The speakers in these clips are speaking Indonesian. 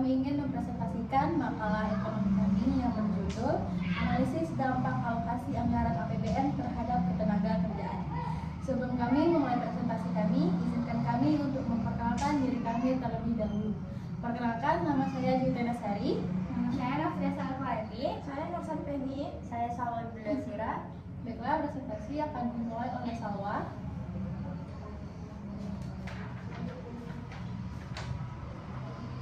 kami ingin mempresentasikan makalah ekonomi kami yang berjudul Analisis Dampak Alokasi Anggaran APBN Terhadap Ketenagakerjaan. Sebelum kami memulai presentasi kami, izinkan kami untuk memperkenalkan diri kami terlebih dahulu. Perkenalkan, nama saya Jutena Sari. Nama saya Nafria Salvaevi. Saya Nursan Penny. Saya Salwa Berdasira. Baiklah, presentasi akan dimulai oleh Salwa.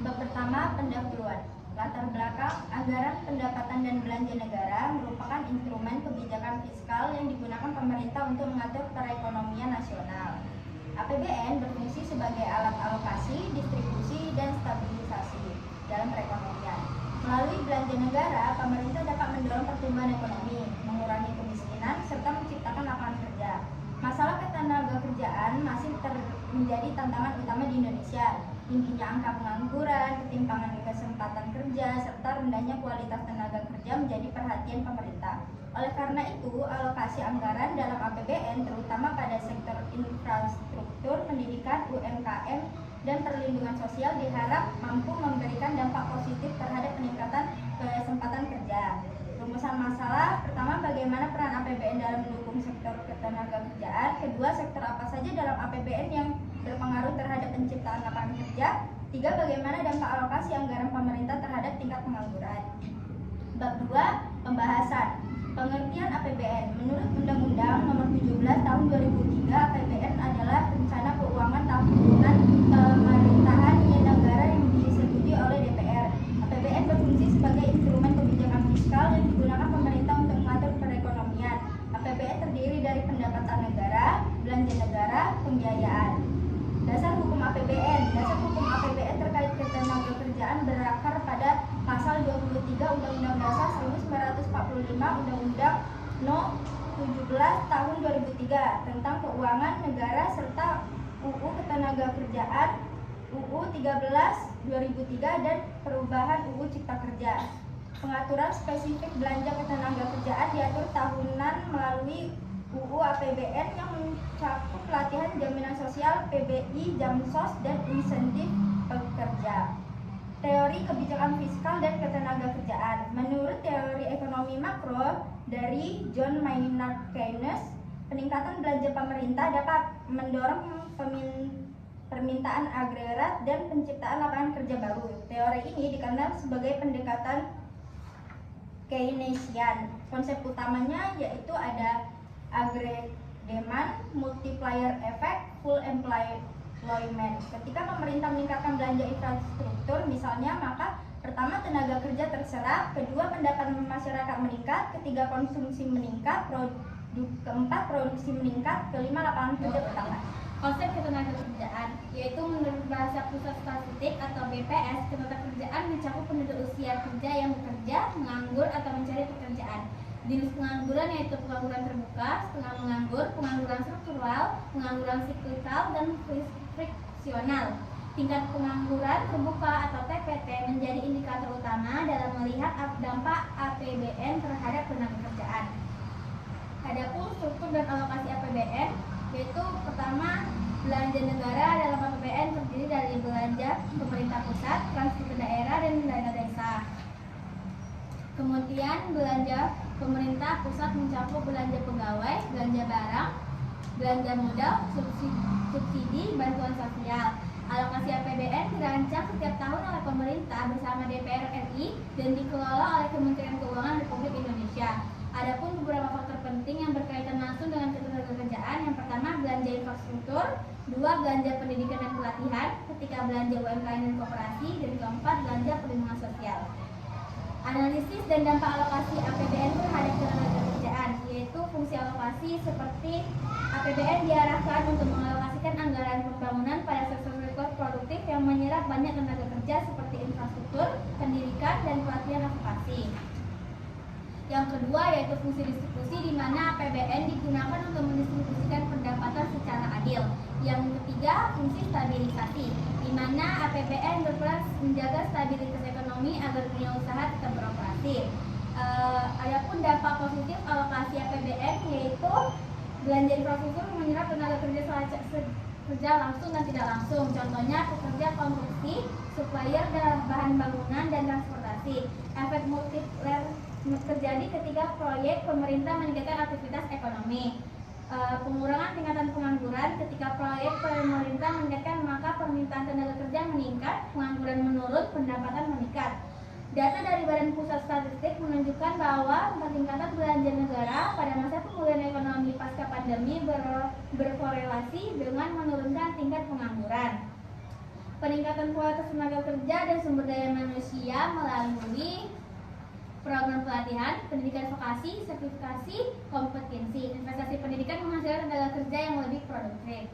Bab pertama, pendahuluan. Latar belakang, anggaran pendapatan dan belanja negara merupakan instrumen kebijakan fiskal yang digunakan pemerintah untuk mengatur perekonomian nasional. APBN berfungsi sebagai alat alokasi, distribusi, dan stabilisasi dalam perekonomian. Melalui belanja negara, pemerintah dapat mendorong pertumbuhan ekonomi, mengurangi kemiskinan, serta menciptakan lapangan kerja. Masalah ketenagakerjaan masih menjadi tantangan utama di Indonesia. Tingginya angka pengangguran, ketimpangan kesempatan kerja, serta rendahnya kualitas tenaga kerja menjadi perhatian pemerintah. Oleh karena itu, alokasi anggaran dalam APBN terutama pada sektor infrastruktur, pendidikan, UMKM, dan perlindungan sosial diharap mampu memberikan dampak positif terhadap peningkatan kesempatan kerja. Rumusan masalah, pertama, bagaimana peran APBN dalam mendukung sektor ketenagakerjaan. Kedua, sektor apa saja dalam APBN yang berpengaruh terhadap penciptaan lapangan kerja. Tiga, bagaimana dampak alokasi anggaran pemerintah terhadap tingkat pengangguran. Bab 2, pembahasan. Pengertian APBN. Menurut Undang-Undang Nomor 17 Tahun 2003, APBN adalah rencana keuangan tahunan pemerintahan negara yang disetujui oleh DPR. APBN berfungsi sebagai instrumen kebijakan fiskal yang digunakan pemerintah untuk mengatur perekonomian. APBN terdiri dari pendapatan negara, belanja negara, pembiayaan. Dasar hukum APBN. Dasar hukum APBN terkait ketenagakerjaan berakar pada pasal 23 Undang-Undang Dasar 1945, Undang-Undang No. 17 Tahun 2003 tentang Keuangan Negara serta UU Ketenagakerjaan, UU 13 2003 dan perubahan UU Cipta Kerja. Pengaturan spesifik belanja ketenagakerjaan diatur tahunan melalui UU APBN yang mencakup pelatihan jaminan sosial, PBI, Jamsos, dan insentif pekerja. Teori kebijakan fiskal dan ketenagakerjaan. Menurut teori ekonomi makro dari John Maynard Keynes, peningkatan belanja pemerintah dapat mendorong permintaan agregat dan penciptaan lapangan kerja baru. Teori ini dikenal sebagai pendekatan Keynesian. Konsep utamanya yaitu ada aggregate demand, multiplier effect, full employment. Ketika pemerintah meningkatkan belanja infrastruktur misalnya, maka pertama tenaga kerja terserap, kedua pendapatan masyarakat meningkat, ketiga konsumsi meningkat, keempat produksi meningkat, kelima lapangan kerja bertambah. Konsep ketenagakerjaan, yaitu menurut bahasa Pusat Statistik atau BPS, ketenagakerjaan mencakup penduduk usia kerja yang bekerja, menganggur atau mencari pekerjaan. Jenis pengangguran yaitu pengangguran terbuka, setengah menganggur, pengangguran struktural, pengangguran siklikal, dan friksional. Tingkat pengangguran terbuka atau TPT menjadi indikator utama dalam melihat dampak APBN terhadap tenaga-kerjaan. Adapun struktur dan alokasi APBN, yaitu pertama, belanja negara dalam APBN terdiri dari belanja pemerintah pusat, transfer ke daerah, dan dana desa. Kemudian belanja pemerintah pusat mencakup belanja pegawai, belanja barang, belanja modal, subsidi, bantuan sosial. Alokasi APBN dirancang setiap tahun oleh pemerintah bersama DPR RI dan dikelola oleh Kementerian Keuangan Republik Indonesia. Adapun beberapa faktor penting yang berkaitan langsung dengan ketenagakerjaan. Yang pertama, belanja infrastruktur, dua, belanja pendidikan dan pelatihan, ketiga, belanja UMKM dan koperasi, dan keempat, belanja perlindungan sosial. Analisis dan dampak alokasi APBN terhadap ketenagakerjaan, yaitu fungsi alokasi seperti APBN diarahkan untuk mengalokasikan anggaran pembangunan pada sektor produktif yang menyerap banyak tenaga kerja seperti infrastruktur, pendidikan, dan pelatihan vokasi. Yang kedua yaitu fungsi distribusi, di mana APBN digunakan untuk mendistribusikan pendapatan secara adil. Yang ketiga, fungsi stabilisasi, di mana APBN berperan menjaga stabilitas ekonomi agar dunia usaha tetap beroperasi. Adapun dampak positif alokasi APBN yaitu belanja infrastruktur menyerap tenaga kerja kerja langsung dan tidak langsung. Contohnya pekerja konstruksi, supplier bahan bangunan dan transportasi. Efek multiplier terjadi ketika proyek pemerintah meningkatkan aktivitas ekonomi. Pengurangan tingkatan pengangguran ketika proyek pemerintah meningkatkan maka permintaan tenaga kerja meningkat, pengangguran menurun, pendapatan meningkat. Data dari Badan Pusat Statistik menunjukkan bahwa peningkatan belanja negara pada masa pemulihan ekonomi pasca pandemi berkorelasi dengan menurunkan tingkat pengangguran. Peningkatan kualitas tenaga kerja dan sumber daya manusia melalui program pelatihan, pendidikan vokasi, sertifikasi, kompetensi. Investasi pendidikan menghasilkan tenaga kerja yang lebih produktif.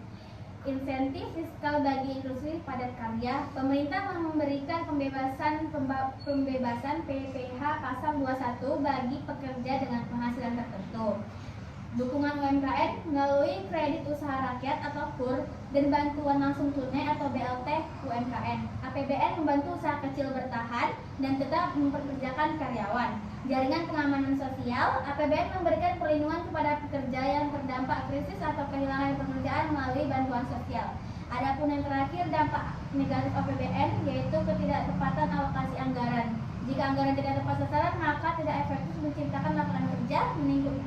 Insentif fiskal bagi industri padat karya. Pemerintah memberikan pembebasan PPh pasal 21 bagi pekerja dengan penghasilan tertentu. Dukungan UMKM melalui kredit usaha rakyat atau KUR dan bantuan langsung tunai atau BLT UMKM. APBN membantu usaha kecil bertahan dan tetap memperkerjakan karyawan. Jaringan pengamanan sosial, APBN memberikan perlindungan kepada pekerja yang terdampak krisis atau kehilangan pekerjaan melalui bantuan sosial. Adapun yang terakhir, dampak negatif APBN yaitu ketidaktepatan alokasi anggaran. Jika anggaran tidak tepat sasaran, maka tidak efektif menciptakan lapangan kerja,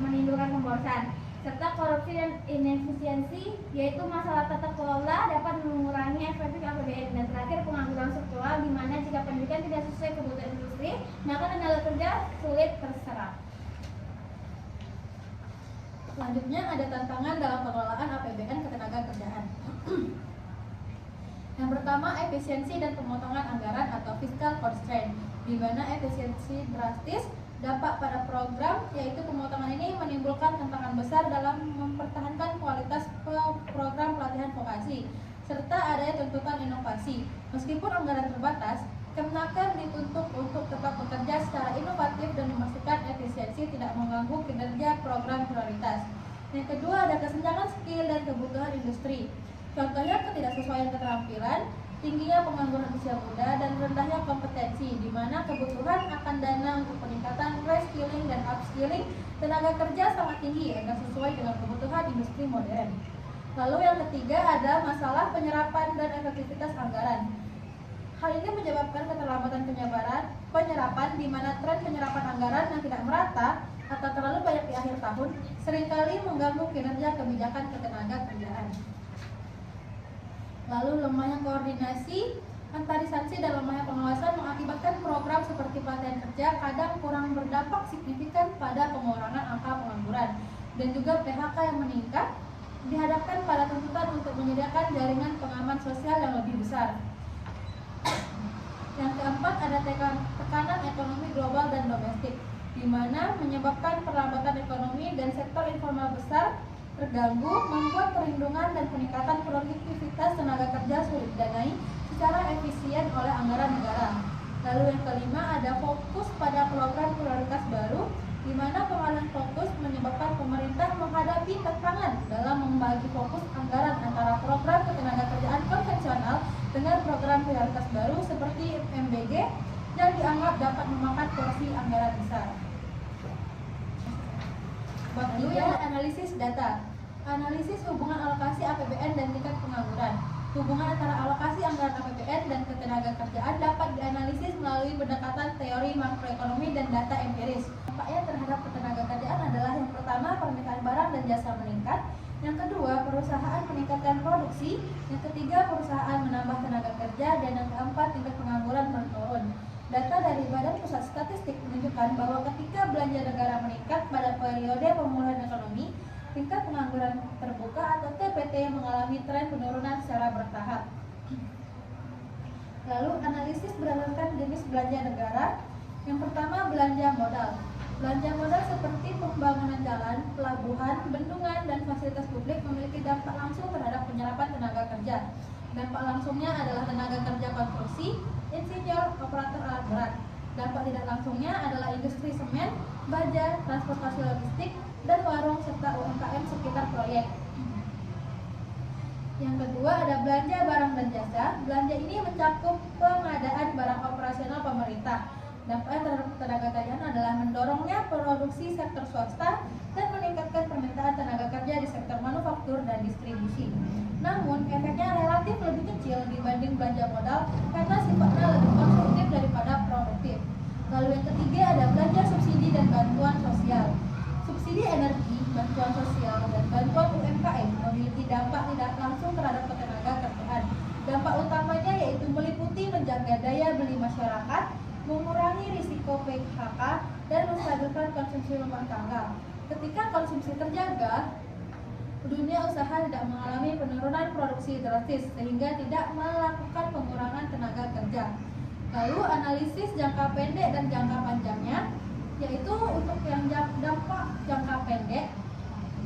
menimbulkan pemborosan, serta korupsi dan inefisiensi, yaitu masalah tata kelola dapat mengurangi efektif APBN. Dan terakhir, pengangguran struktural, di mana jika pendidikan tidak sesuai kebutuhan industri, maka tenaga kerja sulit terserap. Selanjutnya ada tantangan dalam pengelolaan APBN ketenagakerjaan. Yang pertama, efisiensi dan pemotongan anggaran atau fiscal constraint, di mana efisiensi drastis dampak pada program, yaitu pemotongan ini menimbulkan tantangan besar dalam mempertahankan kualitas program pelatihan vokasi, serta adanya tuntutan inovasi. Meskipun anggaran terbatas, Kemnaker dituntut untuk tetap bekerja secara inovatif dan memastikan efisiensi tidak mengganggu kinerja program prioritas. Yang kedua, ada kesenjangan skill dan kebutuhan industri. Contohnya ketidaksesuaian keterampilan, tingginya pengangguran usia muda, dan rendahnya kompetensi, di mana kebutuhan akan dana untuk peningkatan reskilling dan upskilling tenaga kerja sangat tinggi agar sesuai dengan kebutuhan industri modern. Lalu yang ketiga ada masalah penyerapan dan efektivitas anggaran. Hal ini menyebabkan keterlambatan penyerapan, di mana tren penyerapan anggaran yang tidak merata atau terlalu banyak di akhir tahun seringkali mengganggu kinerja kebijakan ketenaga kerjaan. Lalu lemahnya koordinasi antar instansi dan lemahnya pengawasan mengakibatkan program seperti pelatihan kerja kadang kurang berdampak signifikan pada pengurangan angka pengangguran, dan juga PHK yang meningkat dihadapkan pada tuntutan untuk menyediakan jaringan pengaman sosial yang lebih besar. Yang keempat ada tekanan ekonomi global dan domestik, di mana menyebabkan perlambatan ekonomi dan sektor informal besar terganggu, membuat perlindungan dan peningkatan produktivitas tenaga kerja sulit didanai secara efisien oleh anggaran negara. Lalu yang kelima ada fokus pada program prioritas baru, di mana pengalihan fokus menyebabkan pemerintah menghadapi tantangan dalam membagi fokus anggaran antara program ketenagakerjaan konvensional dengan program prioritas baru seperti MBG yang dianggap dapat memakan porsi anggaran besar. Lalu yang analisis data. Analisis hubungan alokasi APBN dan tingkat pengangguran. Hubungan antara alokasi anggaran APBN dan ketenagakerjaan dapat dianalisis melalui pendekatan teori makroekonomi dan data empiris. Dampaknya terhadap ketenagakerjaan adalah yang pertama, permintaan barang dan jasa meningkat. Yang kedua, perusahaan meningkatkan produksi. Yang ketiga, perusahaan menambah tenaga kerja. Dan yang keempat, tingkat pengangguran menurun. Data dari Badan Pusat Statistik menunjukkan bahwa ketika belanja negara meningkat pada periode pemulihan ekonomi, tingkat pengangguran terbuka atau TPT mengalami tren penurunan secara bertahap. Lalu analisis berdasarkan jenis belanja negara. Yang pertama, belanja modal. Belanja modal seperti pembangunan jalan, pelabuhan, bendungan, dan fasilitas publik memiliki dampak langsung terhadap penyerapan tenaga kerja. Dampak langsungnya adalah tenaga kerja konstruksi, insinyur, operator alat berat. Dampak tidak langsungnya adalah industri semen, baja, transportasi logistik, dan warung serta UMKM sekitar proyek. Yang kedua ada belanja barang dan jasa. Belanja ini mencakup pengadaan barang operasional pemerintah. Dampaknya terhadap tenaga kerjaan adalah mendorongnya produksi sektor swasta dan meningkatkan permintaan tenaga kerja di sektor manufaktur dan distribusi. Namun, efeknya relatif lebih kecil dibanding belanja modal karena sifatnya lebih konsumtif daripada produktif. Lalu yang ketiga ada belanja subsidi dan bantuan sosial. Subsidi energi, bantuan sosial, dan bantuan UMKM memiliki dampak tidak langsung terhadap ketenaga kerjaan. Dampak utamanya yaitu meliputi menjaga daya beli masyarakat, mengurangi risiko PHK, dan menstabilkan konsumsi rumah tangga. Ketika konsumsi terjaga, dunia usaha tidak mengalami penurunan produksi drastis sehingga tidak melakukan pengurangan tenaga kerja. Lalu analisis jangka pendek dan jangka panjangnya, yaitu untuk yang dampak jangka pendek,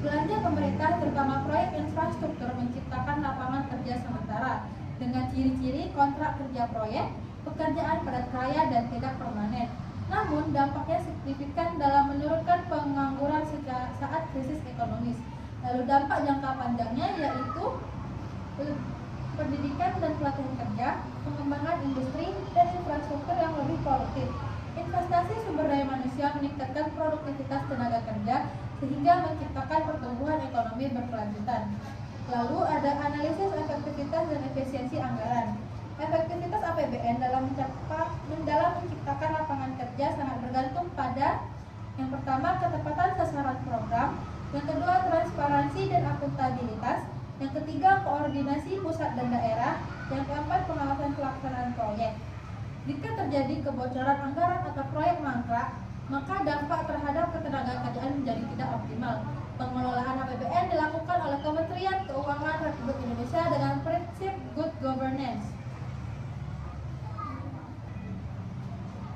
belanja pemerintah terutama proyek infrastruktur menciptakan lapangan kerja sementara dengan ciri-ciri kontrak kerja proyek, pekerjaan padat karya dan tidak permanen. Namun dampaknya signifikan dalam menurunkan pengangguran saat krisis ekonomis. Lalu dampak jangka panjangnya yaitu pendidikan dan pelatihan kerja, pengembangan industri dan infrastruktur yang lebih produktif. Investasi sumber daya manusia meningkatkan produktivitas tenaga kerja sehingga menciptakan pertumbuhan ekonomi berkelanjutan. Lalu ada analisis efektivitas dan efisiensi anggaran. Efektivitas APBN dalam menciptakan lapangan kerja sangat bergantung pada yang pertama ketepatan sasaran program, yang kedua transparansi dan akuntabilitas, yang ketiga koordinasi pusat dan daerah, yang keempat pengawasan pelaksanaan proyek. Jika terjadi kebocoran anggaran atau proyek mangkrak, maka dampak terhadap ketenagakerjaan menjadi tidak optimal. Pengelolaan APBN dilakukan oleh Kementerian Keuangan Republik Indonesia dengan prinsip good governance.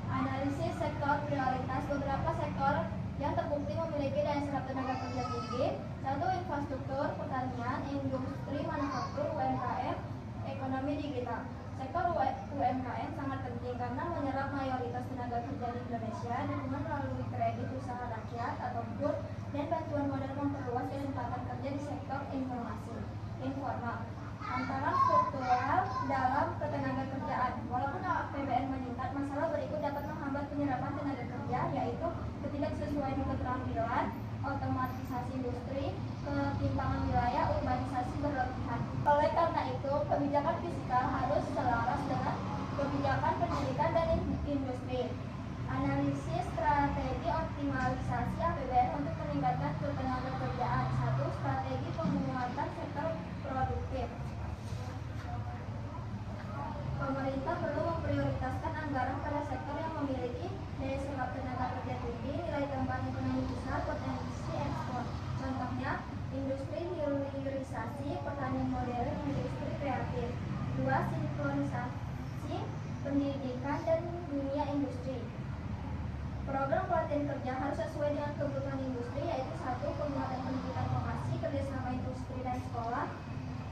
Analisis sektor prioritas. Beberapa sektor yang terbukti memiliki daya serap tenaga kerja tinggi. 1. Infrastruktur, pertanian, industri, manufaktur, UMKM, ekonomi digital. Sektor UMKM sangat penting karena menyerap mayoritas tenaga kerja di Indonesia dengan melalui kredit usaha rakyat atau KUR dan bantuan modal memperluas kesempatan kerja di sektor informal. Antara struktural dalam ketenaga kerjaan. Walaupun APBN meningkat, masalah berikut dapat menghambat penyerapan tenaga kerja, yaitu ketidaksesuaian keterampilan, otomatisasi industri, ketimpangan wilayah, urbanisasi berlebihan. Oleh karena itu, kebijakan fiskal harus selaras dengan kebijakan pendidikan dan industri. Analisis strategi optimalisasi APBN untuk meningkatkan ketenaga kerjaan. 1. Strategi penguatan sektor produktif. Pemerintah perlu memprioritaskan anggaran pada sektor yang memiliki daya serap tenaga kerja tinggi, nilai tambah ekonomi besar, potensi ekspor. Contohnya, industri hilirisasi, pertanian modern, industri kreatif. 2. Sinkronisasi pendidikan dan dunia industri. Program pelatihan kerja harus sesuai dengan kebutuhan industri, yaitu 1. Penguatan pendidikan vokasi, kerjasama industri dan sekolah,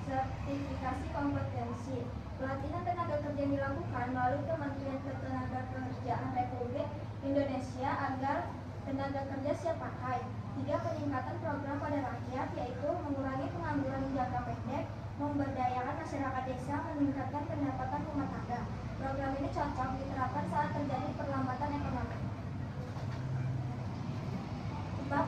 sertifikasi kompetensi. Pelatihan tenaga kerja dilakukan melalui Kementerian Ketenagakerjaan Republik Indonesia agar tenaga kerja siap pakai. 3. Peningkatan program pada rakyat, yaitu mengurangi pengangguran jangka pendek, memberdayakan masyarakat desa, meningkatkan pendapatan rumah tangga. Program ini cocok diterapkan saat terjadi perlambatan ekonomi. 4.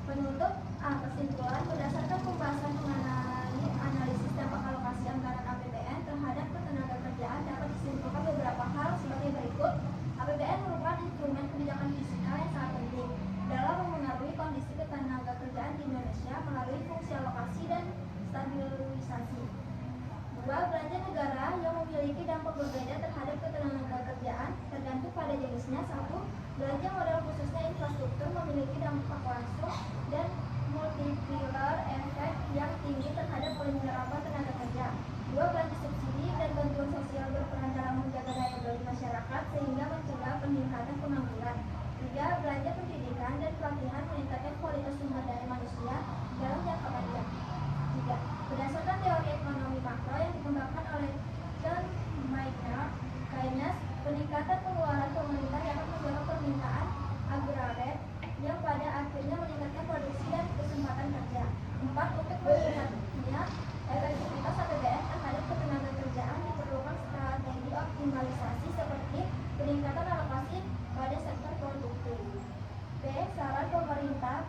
Penutup kesimpulan berdasarkan pembahasan mengenai analisis dampak alokasi anggaran APBN terhadap ketenaga kerjaan dapat disimpulkan beberapa hal sebagai berikut. APBN merupakan instrumen kebijakan fiskal yang sangat penting dalam memengaruhi kondisi ketenaga kerjaan di Indonesia melalui fungsi alokasi dan stabilisasi. 2. Belanja negara yang memiliki dampak berbeda terhadap ketenaga kerjaan tergantung pada jenisnya. 1. Belanja modal khususnya infrastruktur memiliki dampak langsung dan multiplier efek yang tinggi terhadap penyerapan tenaga kerja. 2. Belanja subsidi dan bantuan sosial berperan dalam menjaga daya beli masyarakat sehingga mencegah peningkatan pengangguran. 3. Belanja pendidikan dan pelatihan meningkatkan kualitas sumber daya manusia dalam jangka panjang. 3. Berdasarkan teori ekonomi makro yang dikembangkan oleh John Maynard Keynes, peningkatan pengeluaran pemerintah dapat mendorong permintaan agrarer yang pada akhirnya meningkatkan produksi dan kesempatan kerja. 4. Untuk meningkatnya efektivitas APBN terhadap ketenaga kerjaan diperlukan strategi optimalisasi seperti peningkatan alokasi pada sektor produktif. B. Saran pemerintah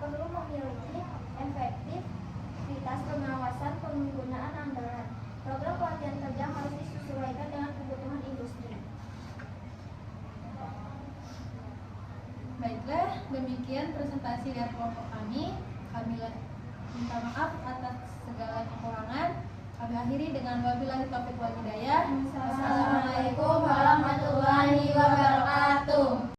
demikian presentasi dari kelompok kami. Kami minta maaf atas segala kekurangan. Kami akhiri dengan wabillahi taufiq wal hidayah. Wassalamualaikum warahmatullahi wabarakatuh.